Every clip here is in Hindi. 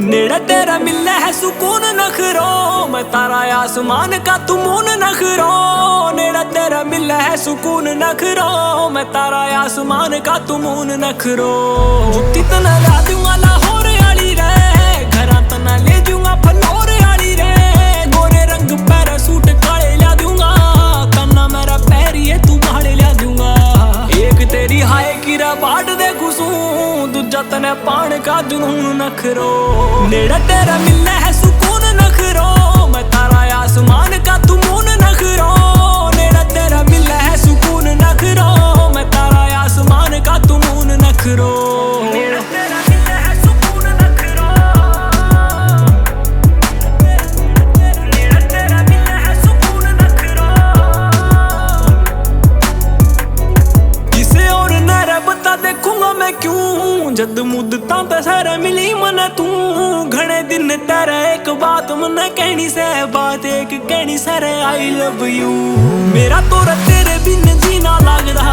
नेड़े तेरा मिलना है सुकून नखरो, मैं तारा आसमान का तू मून नखरो। नेड़े तेरा मिलना है सुकून नखरो, मैं तारा आसमान का तू मून नखरो। जुत्ती तना ला दूंगा लाहौर आली रे, घरा तना ले जूंगा फलोर आली रे। गोरे रंग पैरा सूट काले ला दूंगा, कन्ना मेरा पैरिए तू भाड़े ला दूंगा। एक तेरी हाय कीरा बाट दे खुशू, दूजा तने पान का जुनून नखरो। नेड़ा तेरा मिलना है सुकून नखरो, मैं तारा आसमान का तू मून नखरो। नेड़ा तेरा मिलना है सुकून नखरो, मैं तारा आसमान का तू मून नखरो। नेड़ा तेरा मिलना है सुकून नखरो, नेड़ा तेरा मिलना है सुकून नखरो। किसे और न रबता देखूंगा मैं क्यों, जद मुद्दता ते सारे मिली मन तू। घणे दिन तेरा एक बात मन कहनी से, बात एक कहनी सरे आई लव यू। मेरा तोरा तेरे बिन जीना लगदा,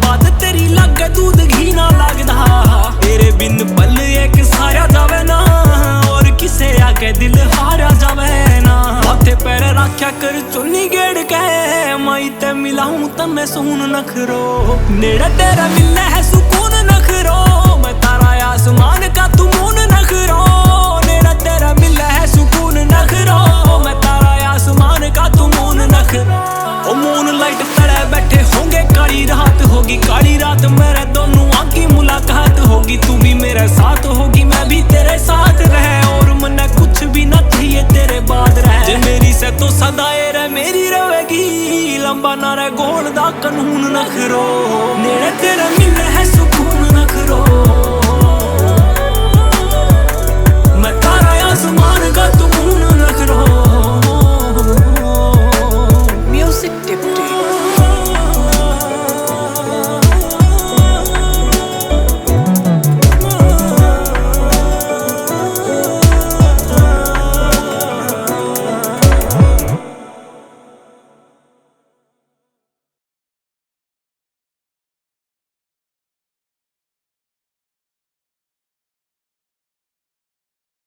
बात तेरी लगे दूध घी ना लगदा। तेरे बिन पल एक सारा जावे ना, और किसे आके दिल हारा जावे ना। हाथे पैर रखा कर चुन्नी गेड़ के, मैं ते मिलाऊं तमे सुन नखरो। नेड़ा तेरा मिलना है सुकून नखरो, मैं तारा आसमान का तू मून नखरो। नेड़ा तेरा मिलना है सुकून नखरो, मैं तारा आसमान का तू मून नखरो। ओ मून लाइट तड़े बैठे होंगे, काली रात होगी, काली रात मेरे दोनों आंखी मुलाकात होगी। तू भी मेरे साथ होगी, मैं भी तेरे साथ रहे, और मने कुछ भी ना चाहिए तेरे बाद रहे। जे मेरी से तो सदाए रह मेरी रहेगी, लंबा ना रहे गोल दा कानून नखरो। नेड़े तेरा मिलना है सुकून नखरो, मैं तारा आसमान का तू मून नखरो। Music tip